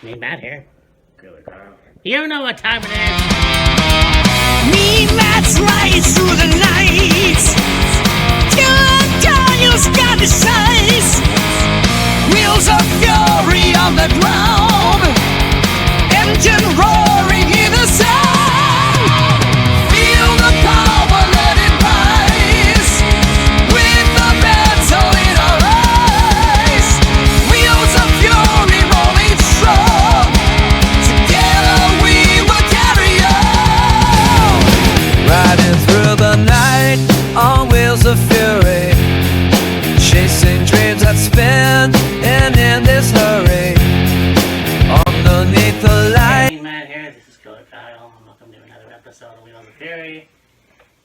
Me, Matt here. Good, Kyle. You know what time it is. Me, Matt's right through the night. Killing Daniel's got the size. Wheels of fury on the ground. Engine roaring in the sound. Feel the power, let it rise. With the battle in our eyes. Wheels of fury rolling strong. Together we will carry on. Riding through the night on wheels of fury. Chasing dreams that spin and in this hurry. Underneath the light. Hey, Matt here. This is Kyle, and welcome to another episode of Wheels of Fury.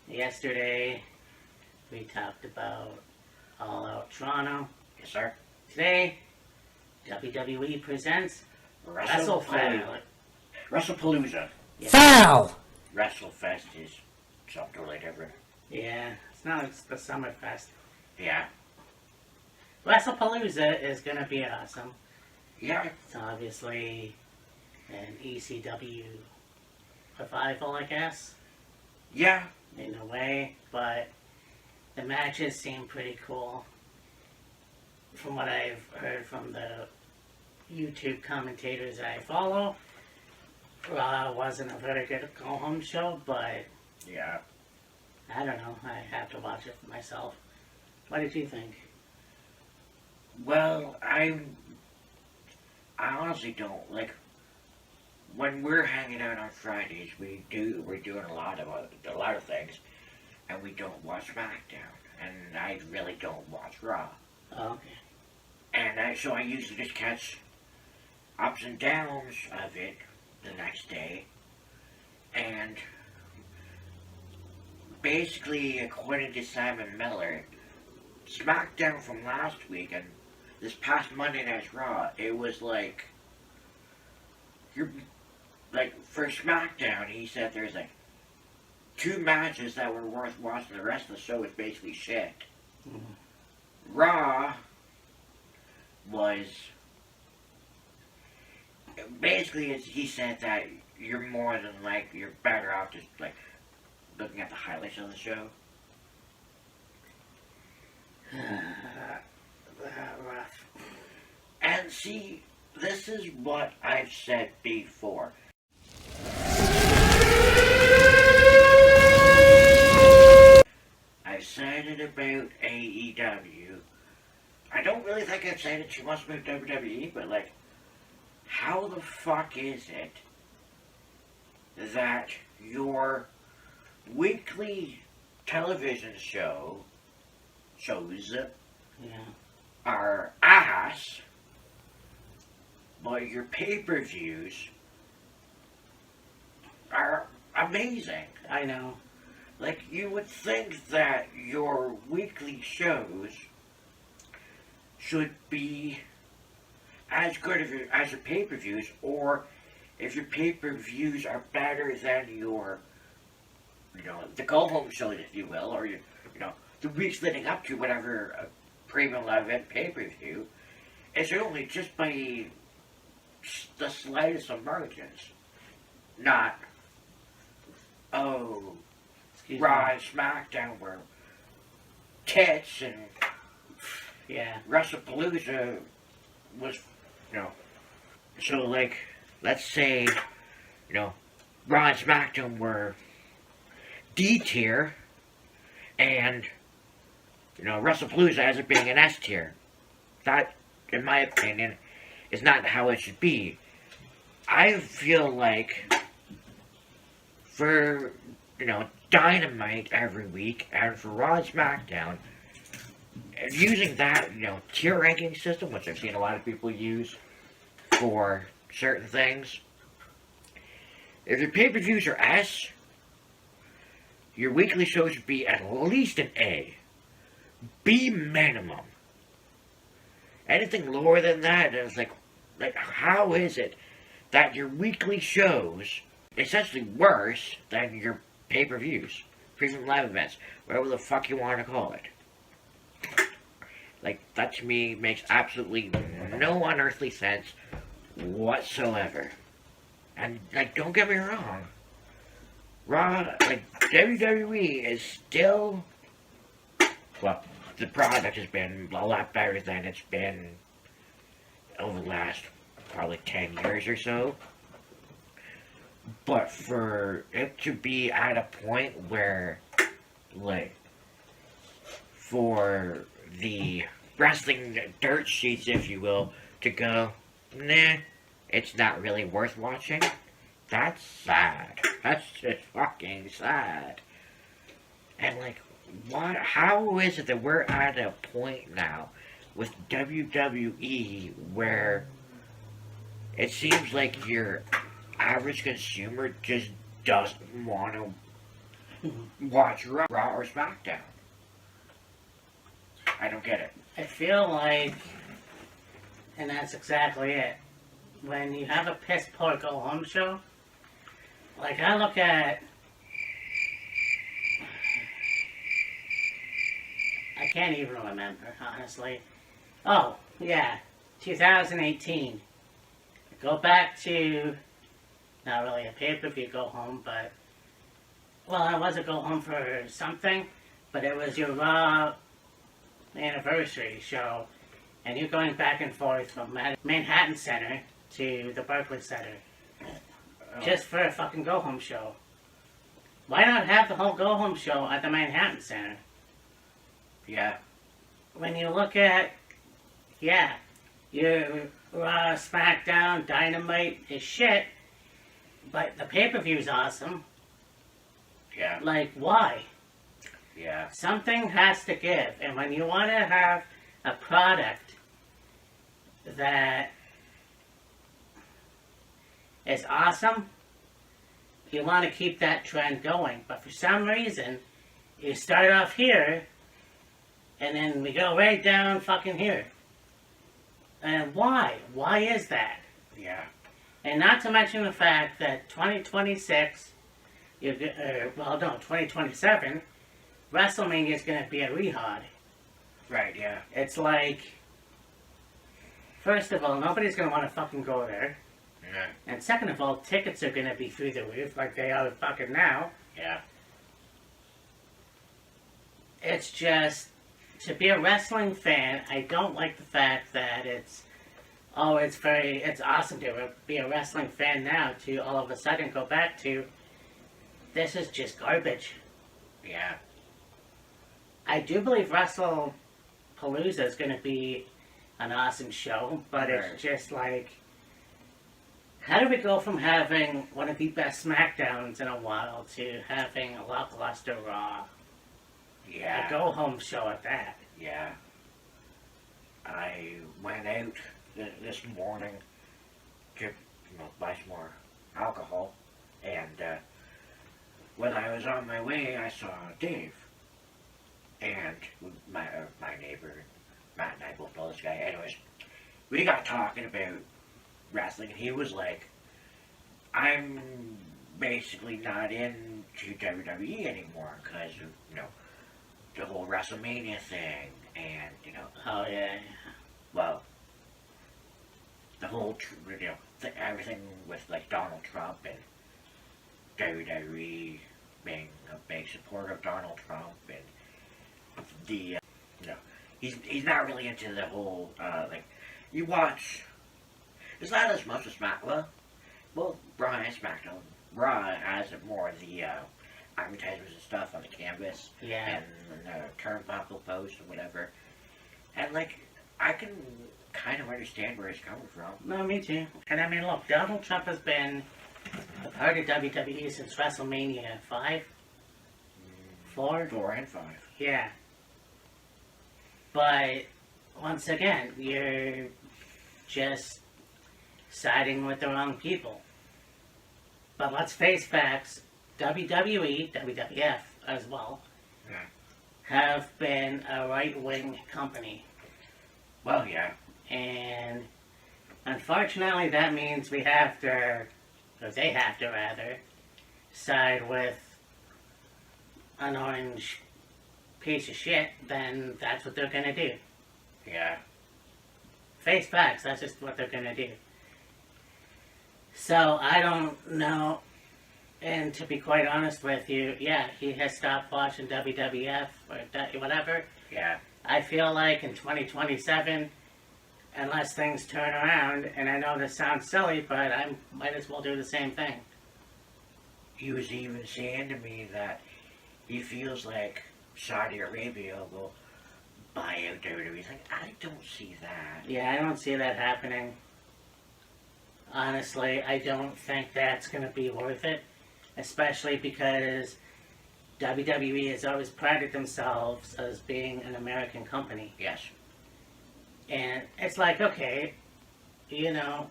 Yesterday, we talked about All Out Toronto. Yes, sir. Today, WWE presents WrestlePalooza. WrestlePalooza. Foul! WrestleFest is something totally different. Yeah, it's the Summerfest. Yeah. WrestlePalooza is gonna be awesome. Yeah. It's obviously an ECW revival, I guess, Yeah. in a way, but the matches seem pretty cool. From what I've heard from the YouTube commentators I follow, Raw wasn't a very good go-home show, but Yeah. I don't know, I have to watch it for myself. What did you think? Well, I honestly don't like when we're hanging out on Fridays. We're doing a lot of things, and we don't watch SmackDown, and I really don't watch Raw. Oh, okay. And so I usually just catch ups and downs of it the next day. And basically, according to Simon Miller, SmackDown from last week and this past Monday Night's Raw, it was like, for SmackDown, he said there's like 2 matches that were worth watching. The rest of the show was basically shit. Mm-hmm. Raw was basically, he said that you're better off just like looking at the highlights of the show. Rough. And see, this is what I've said before. I've said it about AEW. I don't really think I've said it too much about WWE, but like, how the fuck is it that your weekly television shows Yeah. are ass, but your pay-per-views are amazing? I know. Like, you would think that your weekly shows should be as good as your pay-per-views, or if your pay-per-views are better than your, the go-home shows, if you will, or the weeks leading up to whatever premium event pay-per-view, it's only just by the slightest of margins. Not, Raw and SmackDown were tits, and Yeah. WrestlePalooza was, so like, let's say, Raw and SmackDown were D tier, and, WrestlePalooza as it being an S tier. That, in my opinion, is not how it should be. I feel like for, Dynamite every week, and for Raw and SmackDown, using that, tier ranking system, which I've seen a lot of people use for certain things, if your pay-per-views are S, your weekly shows should be at least an A. B minimum. Anything lower than that is like how is it that your weekly shows essentially worse than your pay-per-views, premium live events, whatever the fuck you want to call it? Like, that to me makes absolutely no unearthly sense whatsoever. And, like, don't get me wrong. WWE is still, well, the product has been a lot better than it's been over the last probably 10 years or so. But for it to be at a point where, like, for the wrestling dirt sheets, if you will, to go, nah, it's not really worth watching, that's sad. That's just fucking sad. And, like, how is it that we're at a point now with WWE where it seems like your average consumer just doesn't want to watch Raw or SmackDown? I don't get it. I feel like, and that's exactly it. When you have a piss poor go home show, like I look at, I can't even remember, honestly. Oh, yeah, 2018. Go back to, not really a pay-per-view go home, but, well, it was a go home for something, but it was your Raw anniversary show, and you're going back and forth from Manhattan Center to the Barclays Center just for a fucking go home show. Why not have the whole go home show at the Manhattan Center? Yeah. When you look at, yeah, your Raw, SmackDown, Dynamite is shit, but the pay-per-view's awesome. Yeah. Like, why? Yeah. Something has to give, and when you want to have a product that is awesome, you want to keep that trend going. But for some reason, you start off here, and then we go right down fucking here. And why? Why is that? Yeah. And not to mention the fact that 2026, 2027, WrestleMania is going to be a rehab. Right, yeah. It's like, first of all, nobody's going to want to fucking go there. Yeah. And second of all, tickets are going to be through the roof like they are fucking now. Yeah. It's just, to be a wrestling fan, I don't like the fact that it's awesome to be a wrestling fan now to all of a sudden go back to, this is just garbage. Yeah. I do believe WrestlePalooza is going to be an awesome show, but Right. it's just like, how do we go from having one of the best SmackDowns in a while to having a lackluster Raw? Yeah. A go-home show at that. Yeah. I went out this morning to buy some more alcohol, and when I was on my way, I saw Dave, and my neighbor, Matt and I both know this guy. Anyways, we got talking about wrestling, and he was like, I'm basically not into WWE anymore because of, the whole WrestleMania thing, and, Oh, yeah. well, the whole, everything with, like, Donald Trump and WWE being a big supporter of Donald Trump, and the, he's not really into the whole, you watch, it's not as much as SmackDown, well, Raw and SmackDown, Raw has it more of the, advertisements and stuff on the canvas, Yeah. and the turnbuckle post or whatever, and, like, I can kind of understand where he's coming from. No, me too. And I mean, look, Donald Trump has been a part of WWE since WrestleMania 5? 4? 4 and 5. Yeah. But, once again, you're just siding with the wrong people. But let's face facts, WWE, WWF as well, Yeah. have been a right-wing company. Well, yeah. And unfortunately that means we have to, or they have to rather, side with an orange piece of shit, then that's what they're gonna do. Yeah. Face facts, that's just what they're gonna do. So I don't know. And to be quite honest with you, yeah, he has stopped watching WWF or whatever. Yeah. I feel like in 2027, unless things turn around, and I know this sounds silly, but I might as well do the same thing. He was even saying to me that he feels like Saudi Arabia will buy out WWE. He's like, I don't see that. Yeah, I don't see that happening. Honestly, I don't think that's going to be worth it. Especially because WWE has always prided themselves as being an American company. Yes. And it's like, okay, you know,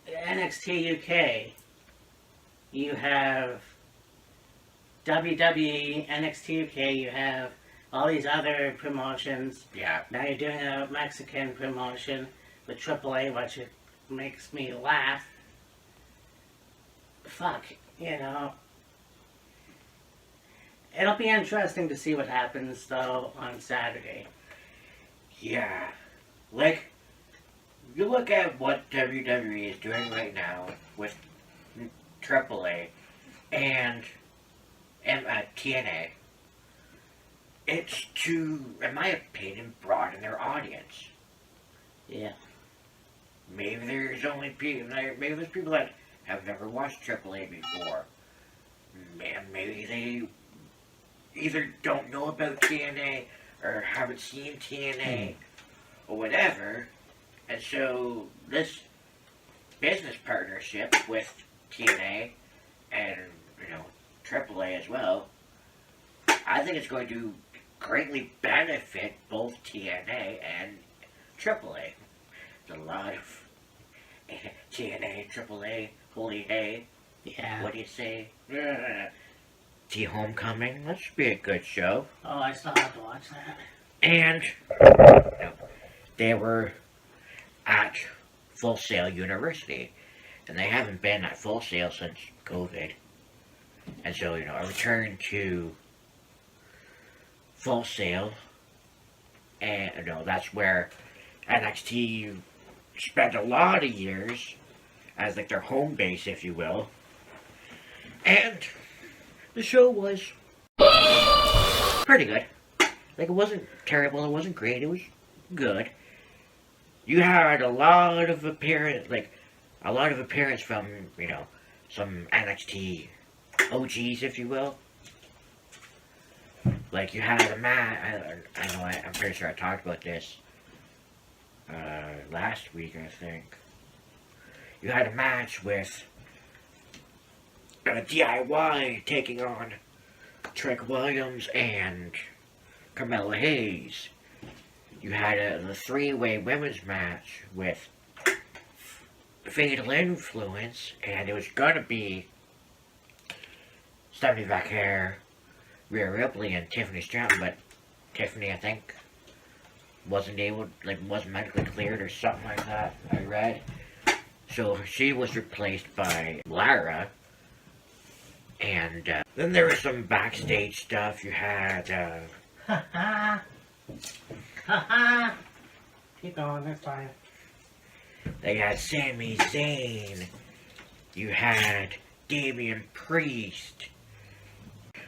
NXT UK, you have WWE, NXT UK, you have all these other promotions. Yeah. Now you're doing a Mexican promotion with AAA, which it makes me laugh. Fuck, you know. It'll be interesting to see what happens, though, on Saturday. Yeah. Like, you look at what WWE is doing right now with AAA and TNA. It's to, in my opinion, broaden their audience. Yeah. Maybe there's people that have never watched AAA before. Maybe they either don't know about TNA or haven't seen TNA or whatever. And so this business partnership with TNA and, AAA as well, I think it's going to greatly benefit both TNA and AAA. There's a lot of TNA, AAA, holy hey. Yeah. What do you say? The Homecoming. That should be a good show. Oh, I still have to watch that. And they were at Full Sail University. And they haven't been at Full Sail since COVID. And so, a return to Full Sail. And, that's where NXT spent a lot of years as like their home base, if you will. And the show was pretty good. Like, it wasn't terrible, it wasn't great, it was good. You had a lot of appearance from, some NXT OGs, if you will. Like, you had a match, I'm pretty sure I talked about this last week, I think. You had a match with DIY taking on Trick Williams and Carmella Hayes. You had the three-way women's match with Fatal Influence, and it was gonna be Stephanie Vaquer, Rhea Ripley, and Tiffany Stratton, but Tiffany, I think, wasn't medically cleared or something like that, I read. So she was replaced by Lara. And then there was some backstage stuff. You had Keep going, that's fine. They had Sami Zayn. You had Damian Priest.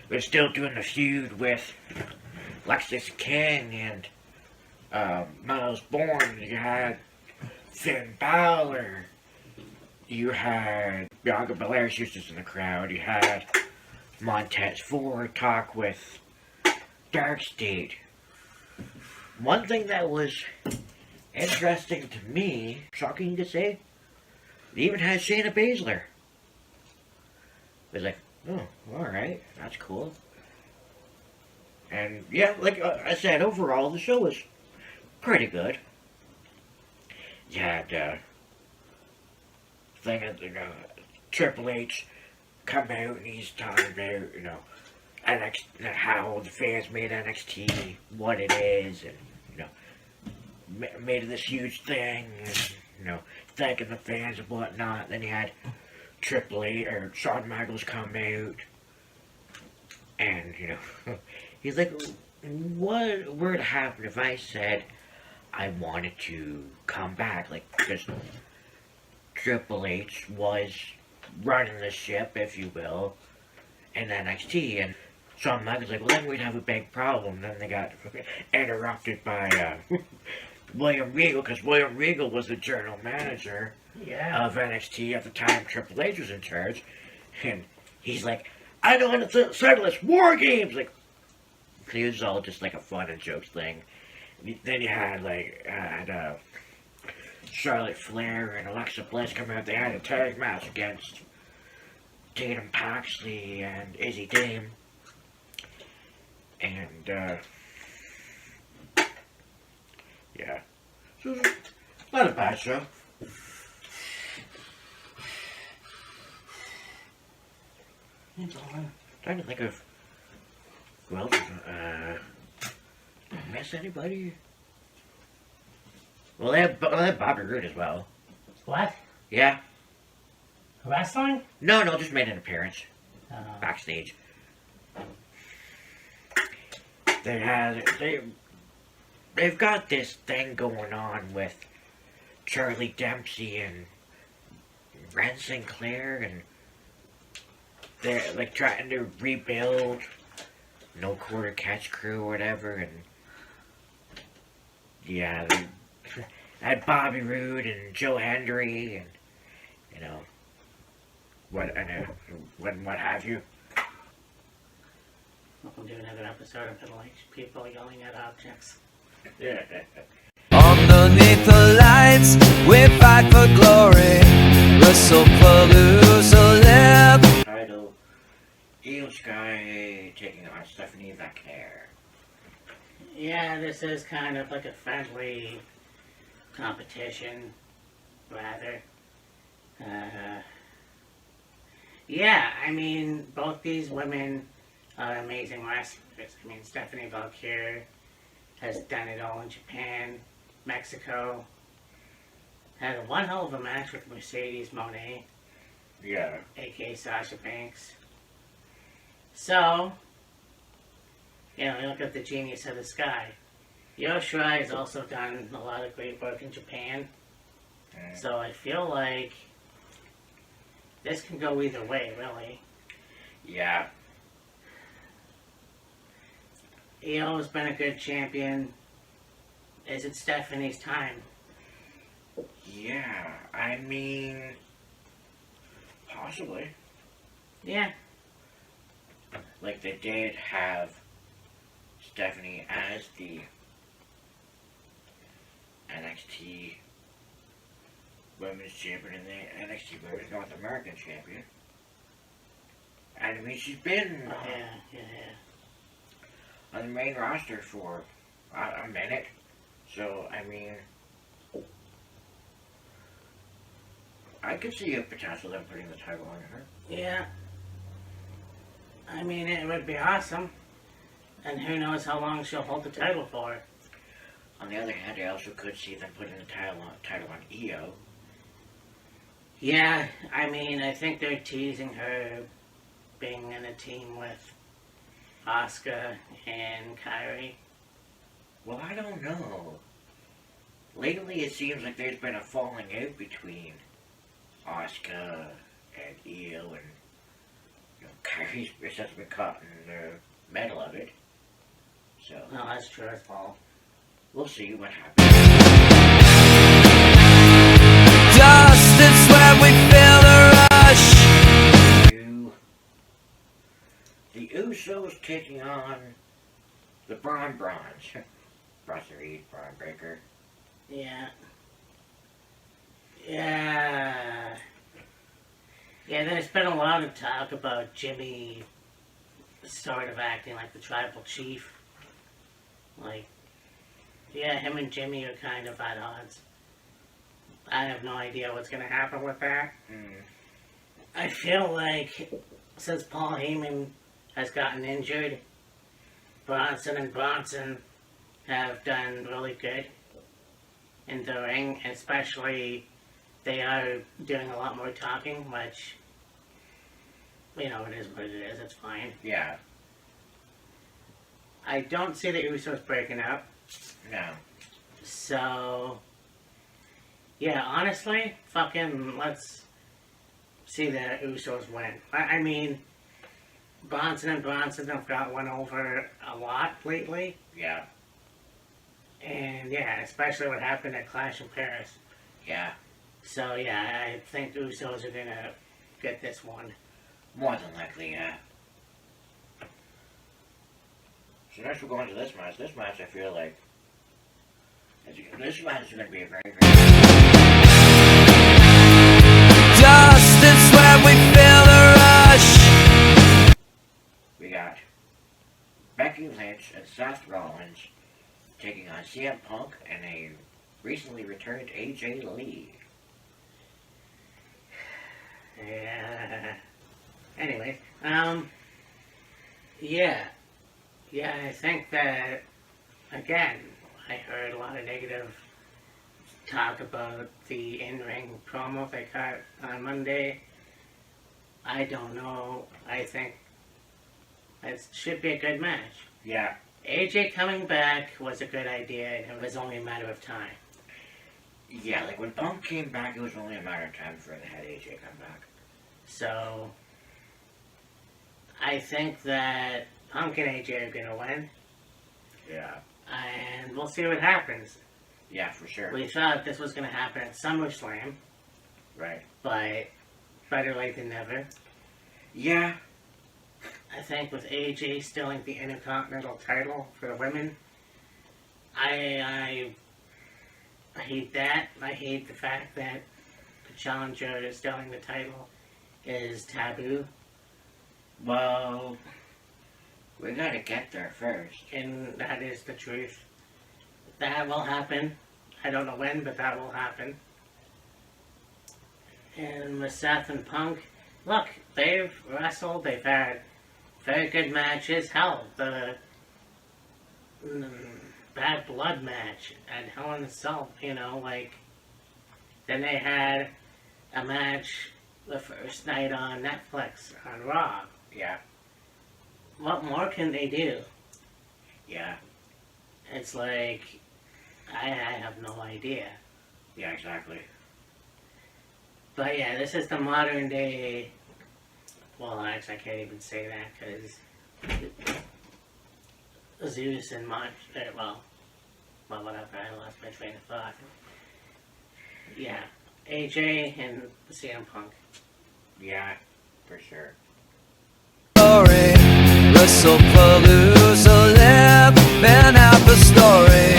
They're still doing the feud with Lexis King and Miles Bourne. You had Finn Balor. You had Bianca Belair, she was just in the crowd. You had Montez Ford talk with Dark State. One thing that was interesting to me, shocking to say, they even had Shayna Baszler. It was like, oh, alright, that's cool. And yeah, like I said, overall, the show was pretty good. You had, Triple H come out and he's talking about, NXT, how the fans made NXT what it is, and, made it this huge thing, and, thanking the fans and whatnot. Then you had Triple H, or Shawn Michaels come out, and, he's like, what would happen if I said I wanted to come back? Like, because Triple H was running the ship, if you will, in NXT, and Shawn Michaels like, well, then we'd have a big problem. Then they got interrupted by William Regal, because William Regal was the general manager of NXT at the time Triple H was in charge, and he's like, I know how to settle this, War Games! Like, it was all just like a fun and jokes thing. Then you had Charlotte Flair and Alexa Bliss come out. They had a tag match against Tatum Paxley and Izzy Dame. And, yeah. So, not a bad show. Trying to think of, well, did I miss anybody? Well, they have Bobby Roode as well. What? Yeah. Wrestling? No, just made an appearance. Backstage. They've got this thing going on with Charlie Dempsey and Ren Sinclair, and they're like trying to rebuild No Quarter Catch Crew or whatever, and yeah, they had Bobby Roode and Joe Hendry and what have you. We'll do another episode of Middle Aged people yelling at objects. Yeah. Underneath the lights, we fight for glory. WRESTLEPALOOZA live. Title: Io Sky taking on Stephanie Vaquer. Yeah, this is kind of like a friendly competition, rather. Yeah, I mean, both these women are amazing wrestlers. I mean, Stephanie Vaquer has done it all in Japan, Mexico. Had one hell of a match with Mercedes Moné, Yeah. aka Sasha Banks. So, you look at the genius of the sky. Io Shirai has also done a lot of great work in Japan. So I feel like this can go either way, really. Yeah. Io's been a good champion. Is it Stephanie's time? Yeah. I mean, possibly. Yeah. Like, they did have Stephanie as the NXT Women's Champion and the NXT Women's North American Champion. And I mean, she's been Yeah. on the main roster for a minute. So, I mean, I could see a potential of them putting the title on her. Yeah. I mean, it would be awesome. And who knows how long she'll hold the title for. On the other hand, I also could see them putting the title on Io. Yeah, I mean, I think they're teasing her being in a team with Asuka and Kairi. Well, I don't know. Lately, it seems like there's been a falling out between Asuka and Io, and Kairi's just been caught in the middle of it. So, No, that's true as well. we'll see what happens. Dust, it's when we feel the rush. The Usos taking on the Braun Brawns. Bronson Reed, Braun Breaker. Yeah. Yeah, there's been a lot of talk about Jimmy sort of acting like the tribal chief. Like, yeah, him and Jimmy are kind of at odds. I have no idea what's going to happen with that. I feel like since Paul Heyman has gotten injured, Bronson and Bronson have done really good in the ring, especially they are doing a lot more talking, which, it is what it is, it's fine. Yeah. I don't see the Usos breaking up, No. so, Yeah, honestly, fucking let's see the Usos win. I mean, Bronson and Bronson have got one over a lot lately. Yeah. And yeah, especially what happened at Clash in Paris. Yeah. So yeah, I think Usos are gonna get this one. More than likely, yeah. So next we're going to this match. This match, I feel like, this match is going to be a very, very... Justice when we feel the rush. We got Becky Lynch and Seth Rollins taking on CM Punk and a recently returned AJ Lee. Yeah. Anyways, yeah, I think that, again, I heard a lot of negative talk about the in-ring promo they cut on Monday. I don't know. I think it should be a good match. Yeah. AJ coming back was a good idea, and it was only a matter of time. Yeah, like when Punk came back, it was only a matter of time before they had AJ come back. So, I think that Punk and AJ are going to win, Yeah. and we'll see what happens. Yeah, for sure. We thought this was going to happen at SummerSlam, Right. but better late than never. Yeah. I think with AJ stealing the Intercontinental title for the women, I hate that. I hate the fact that the challenger stealing the title is taboo. Well, we gotta get there first. And that is the truth. That will happen. I don't know when, but that will happen. And with Seth and Punk, look, they've wrestled, they've had very good matches. Hell, the Bad Blood match at Hell in a Cell, you know, like, then they had a match the first night on Netflix, on Raw. Yeah. What more can they do? Yeah. It's like, I have no idea. Yeah, exactly. But yeah, this is the modern day, well, actually I can't even say that, because Zeus and well, whatever, I lost my train of thought. Yeah, AJ and CM Punk. Yeah, for sure. Story, WRESTLEPALOOZA, living out the story.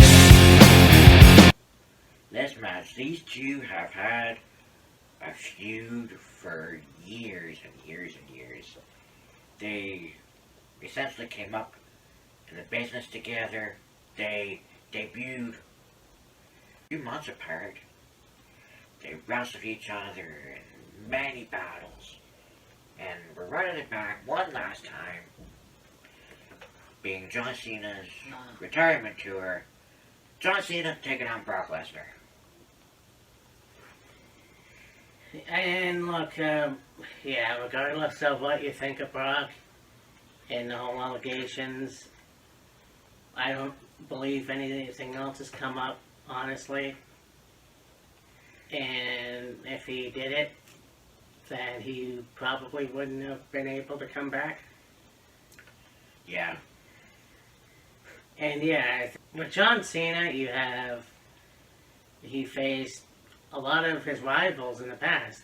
This match, these two have had a feud for years and years and years. They essentially came up in the business together. They debuted a few months apart. They wrestled each other in many battles. And we're running it back one last time, being John Cena's retirement tour. John Cena taking on Brock Lesnar. And look, yeah, regardless of what you think of Brock and the whole allegations, I don't believe anything else has come up, honestly. And if he did it, then he probably wouldn't have been able to come back. Yeah. And yeah, with John Cena, he faced a lot of his rivals in the past.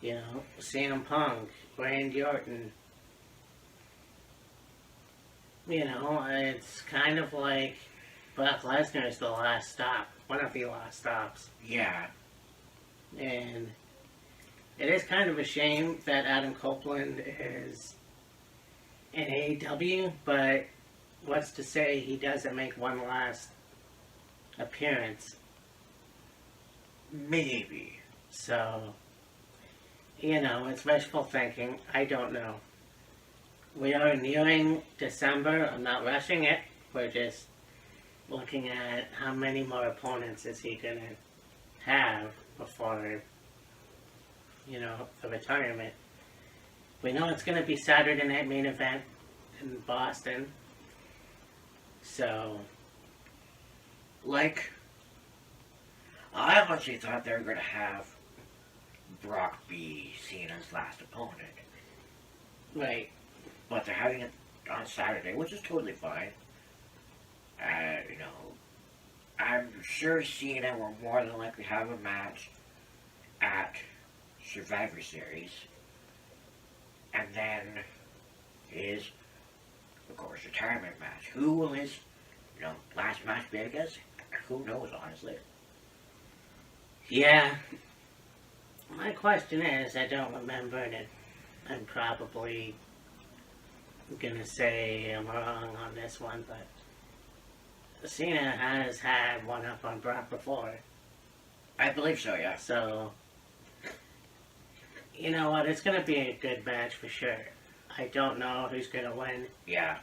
You know, CM Punk, Randy Orton. You know, it's kind of like Brock Lesnar is the last stop, one of the last stops. Yeah. And it is kind of a shame that Adam Copeland is in AEW, but what's to say he doesn't make one last appearance? Maybe. So, you know, it's wishful thinking. I don't know. We are nearing December. I'm not rushing it. We're just looking at how many more opponents is he going to have before, you know, the retirement. We know it's going to be Saturday Night Main Event in Boston. So, Like, I honestly thought they were going to have Brock be Cena's last opponent. Right. But they're having it on Saturday, which is totally fine. You know, I'm sure Cena will more than likely have a match at Survivor Series. And then his, of course, retirement match. Who will his, last match be, I guess? Who knows, honestly. Yeah. My question is, I don't remember it. I'm probably gonna say I'm wrong on this one, but Cena has had one up on Brock before. I believe so, yeah. So, you know what? It's gonna be a good match for sure. I don't know who's gonna win. Yeah.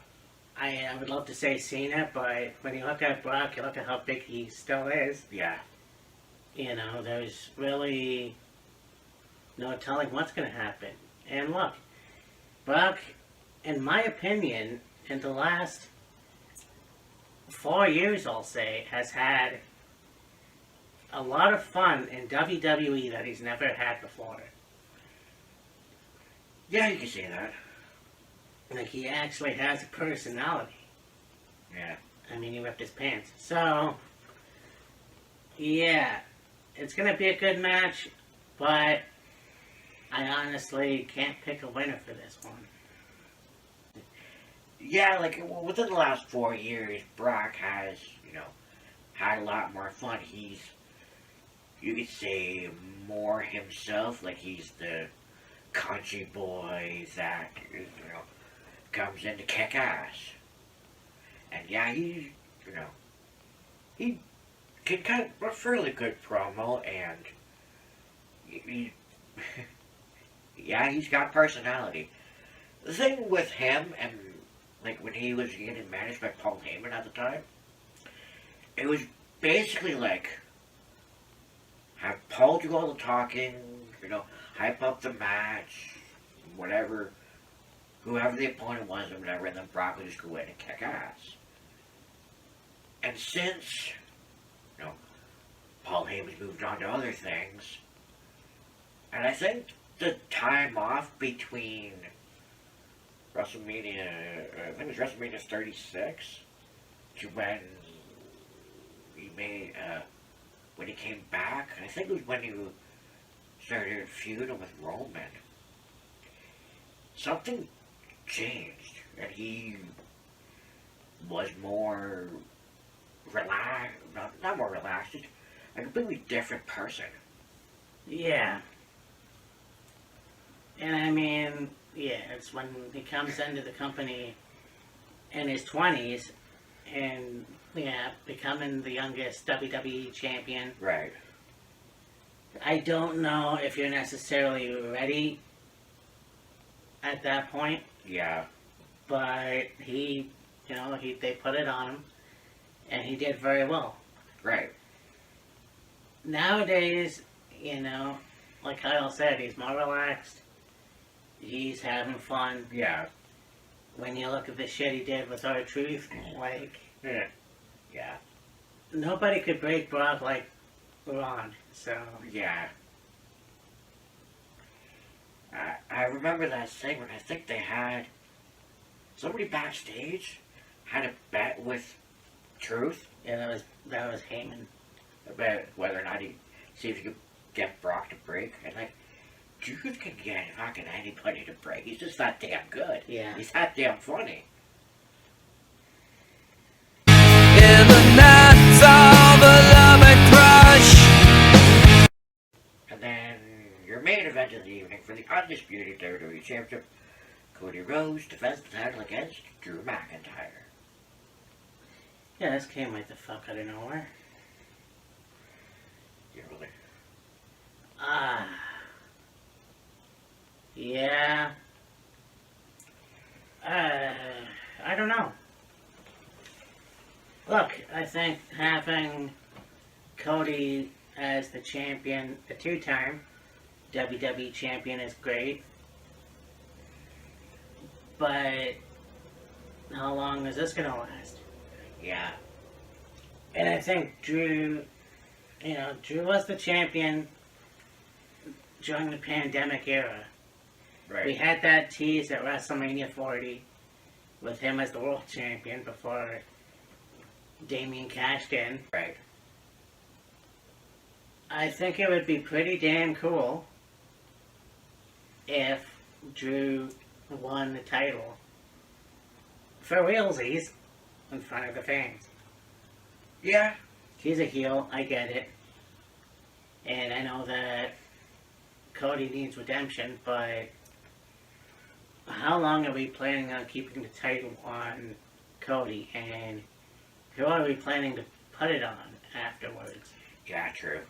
I would love to say Cena, but when you look at Brock, you look at how big he still is. Yeah. You know, there's really no telling what's going to happen. And look, Brock, in my opinion, in the last 4 years, I'll say, has had a lot of fun in WWE that he's never had before. Yeah, you can say that. Like, he actually has a personality. Yeah. I mean, he ripped his pants. So, yeah, it's going to be a good match, but I honestly can't pick a winner for this one. Yeah, like, within the last 4 years, Brock has, had a lot more fun. He's, you could say, more himself. Like, he's the country boy that, comes in to kick ass. And yeah, he can cut a fairly good promo, and yeah, he's got personality. The thing with him, and like when he was getting managed by Paul Heyman at the time, it was basically like, have Paul do all the talking, hype up the match, whatever, whoever the opponent was or whatever, and then Brock would just go in and kick ass. And since, Paul Heyman's moved on to other things, and I think the time off between WrestleMania, I think it was WrestleMania 36, to when he made, when he came back, I think it was when he started feuding with Roman. Something changed, and he was more relaxed, not more relaxed, just a completely different person. Yeah. And I mean, yeah, it's when he comes into the company in his 20s and, yeah, becoming the youngest WWE champion. Right. I don't know if you're necessarily ready at that point. Yeah. But they put it on him, and he did very well. Right. Nowadays, like Kyle said, he's more relaxed. He's having fun. Yeah. When you look at the shit he did with R-Truth, like, Yeah. nobody could break Brock like Ron, so. Yeah. I remember that segment. I think they had somebody backstage had a bet with Truth Yeah, that was Heyman. about whether or not he see if he could get Brock to break. And like, Truth can get fucking anybody to break. He's just that damn good. Yeah. He's that damn funny. In the nights of a love and crush. And then your main event of the evening for the undisputed WWE Championship, Cody Rhodes defends the title against Drew McIntyre. Yeah, this came like the fuck out of nowhere. You really? Yeah. I don't know. Look, I think having Cody as the champion, the two-time WWE champion, is great. But how long is this gonna last? Yeah. And I think Drew you know, Drew was the champion during the pandemic era. Right. We had that tease at WrestleMania 40 with him as the world champion before Damien cashed in. Right. I think it would be pretty damn cool if Drew won the title for realsies in front of the fans. Yeah. He's a heel, I get it. And I know that Cody needs redemption, but how long are we planning on keeping the title on Cody? And who are we planning to put it on afterwards? Yeah, true.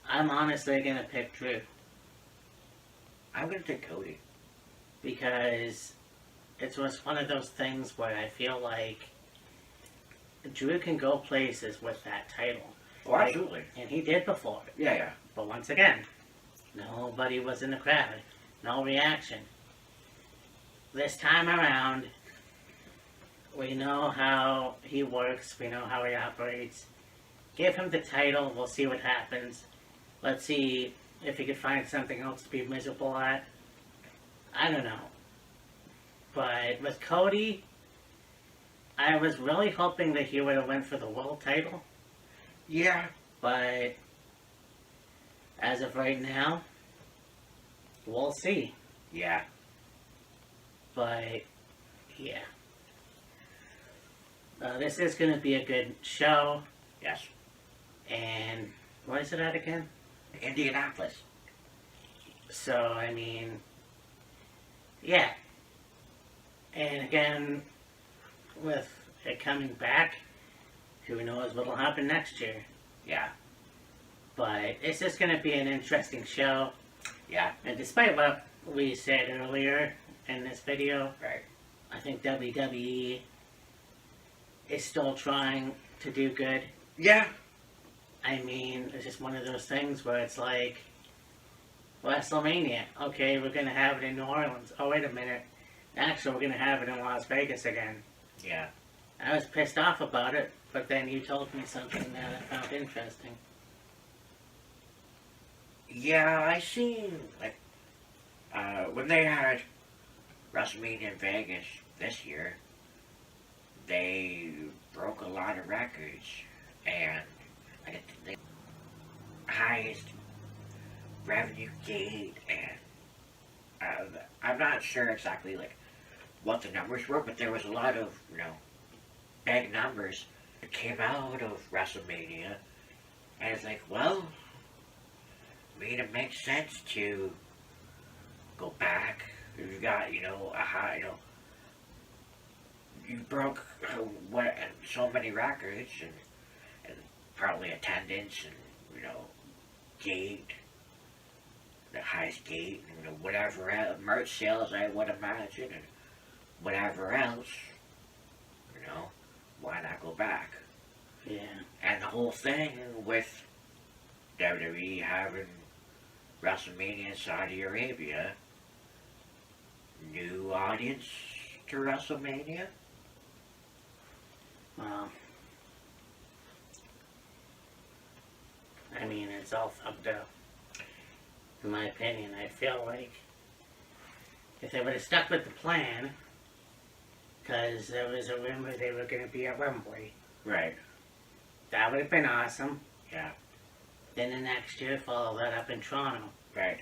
I'm honestly going to pick Drew. I'm gonna take Cody. Because it's just one of those things where I feel like Drew can go places with that title. Oh, absolutely. And he did before. Yeah, yeah. But once again, nobody was in the crowd. No reaction. This time around, we know how he works. We know how he operates. Give him the title. We'll see what happens. Let's see if he can find something else to be miserable at. I don't know. But with Cody, I was really hoping that he would have went for the world title. Yeah. But as of right now, we'll see. Yeah. But yeah. This is going to be a good show. Yes. And where is it at again? Indianapolis. So, I mean, yeah. And again, with it coming back, who knows what'll happen next year. Yeah. But it's just going to be an interesting show. Yeah. And despite what we said earlier in this video, Right. I think WWE is still trying to do good. Yeah. I mean, it's just one of those things where it's like, WrestleMania, okay, we're going to have it in New Orleans. Oh, wait a minute. Actually, we're going to have it in Las Vegas again. Yeah. I was pissed off about it, but then you told me something that I found interesting. Yeah, I seen, like, when they had WrestleMania in Vegas this year, they broke a lot of records, and I think the highest revenue gate, and I'm not sure exactly, like, what the numbers were, but there was a lot of, you know, big numbers that came out of WrestleMania, and it's like, well, I mean, it makes sense to go back. You've got, you know, a high, you know, you broke so many records, and probably attendance, and, you know, gate, the highest gate, and, you know, whatever else, merch sales, I would imagine, and whatever else, you know, why not go back? Yeah. And the whole thing with WWE having WrestleMania in Saudi Arabia, new audience to WrestleMania. Well, I mean, it's all fucked up. In my opinion, I feel like if they would have stuck with the plan, because there was a rumor they were going to be at Wembley, Right. that would have been awesome. Yeah. Then the next year, follow that up in Toronto. Right.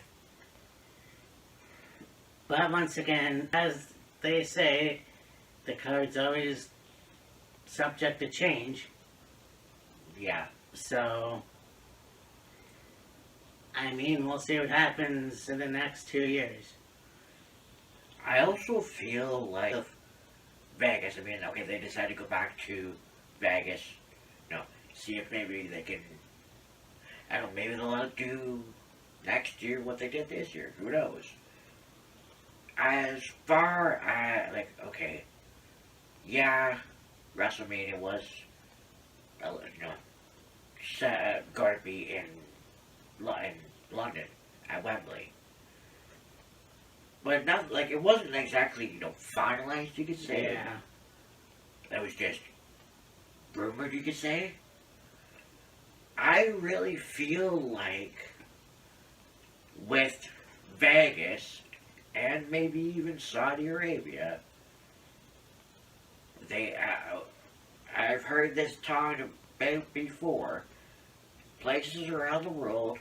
But once again, as they say, the card's always subject to change. Yeah. So, I mean, we'll see what happens in the next 2 years. I also feel like Vegas, I mean, okay, they decided to go back to Vegas, you know, see if maybe they can, I don't know, maybe they'll do next year what they did this year, who knows. As far as, like, okay, yeah, WrestleMania was, you know, going to be in London, at Wembley. But not, like, it wasn't exactly, you know, finalized, you could say. Yeah. That was just rumored, you could say. I really feel like with Vegas and maybe even Saudi Arabia, I've heard this talked about before. Places around the world,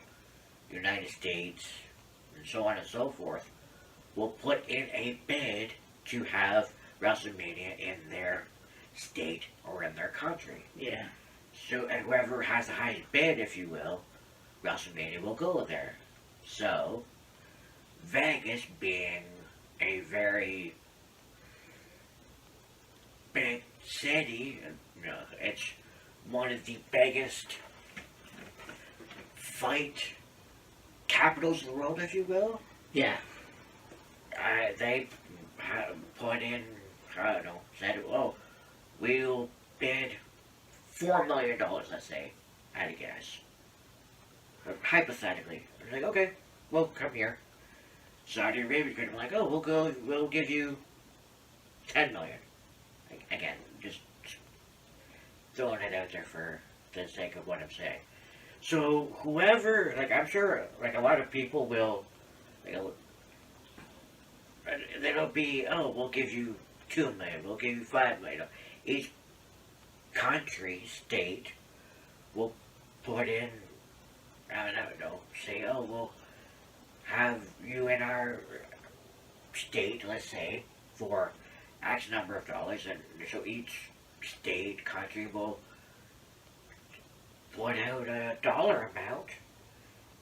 United States, and so on and so forth, will put in a bid to have WrestleMania in their state or in their country. Yeah. So, and whoever has the highest bid, if you will, WrestleMania will go there. So, Vegas being a very big city, it's one of the biggest fight capitals of the world, if you will. Yeah. They put in, I don't know, said, oh, we'll bid $4 million, let's say, at a guess. Hypothetically. They're like, okay, well, come here. Saudi Arabia could be like, oh, we'll give you $10 million. Again, just throwing it out there for the sake of what I'm saying. So whoever, like, I'm sure, like, a lot of people will, they'll be, oh, we'll give you $2 million, we'll give you $5 million. Each country, state, will put in, I don't know, say, oh, we'll have you in our state, let's say, for X number of dollars, and so each state, country will put out a dollar amount,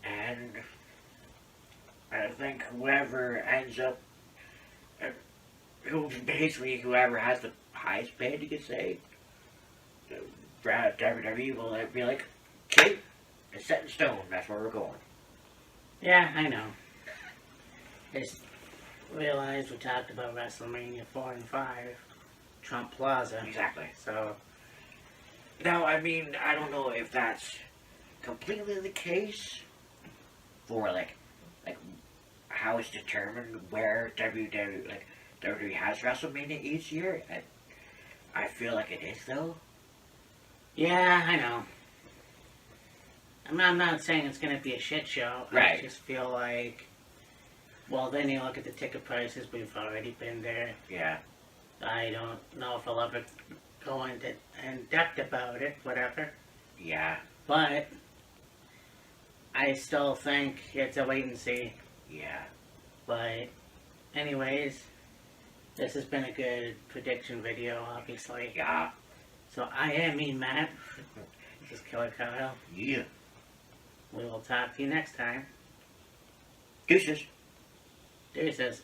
and I think whoever ends up, whoever has the highest bid, you could say, WWE will be like, okay, it's set in stone, that's where we're going. Yeah, I know. I just realized we talked about WrestleMania 4 and 5, Trump Plaza. Exactly. So, Now, I mean, I don't know if that's completely the case for, like how it's determined where WWE has WrestleMania each year. I feel like it is, though. yeah, I know. I'm not saying it's going to be a shit show. Right. I just feel like, well, then you look at the ticket prices, we've already been there. Yeah. I don't know if I'll ever go into in depth about it, whatever. Yeah. But I still think it's a wait and see. Yeah. But anyways, this has been a good prediction video, obviously. Yeah. So I am me, Matt. This is Killer Kyle. Yeah. We will talk to you next time. Deuces. Deuces.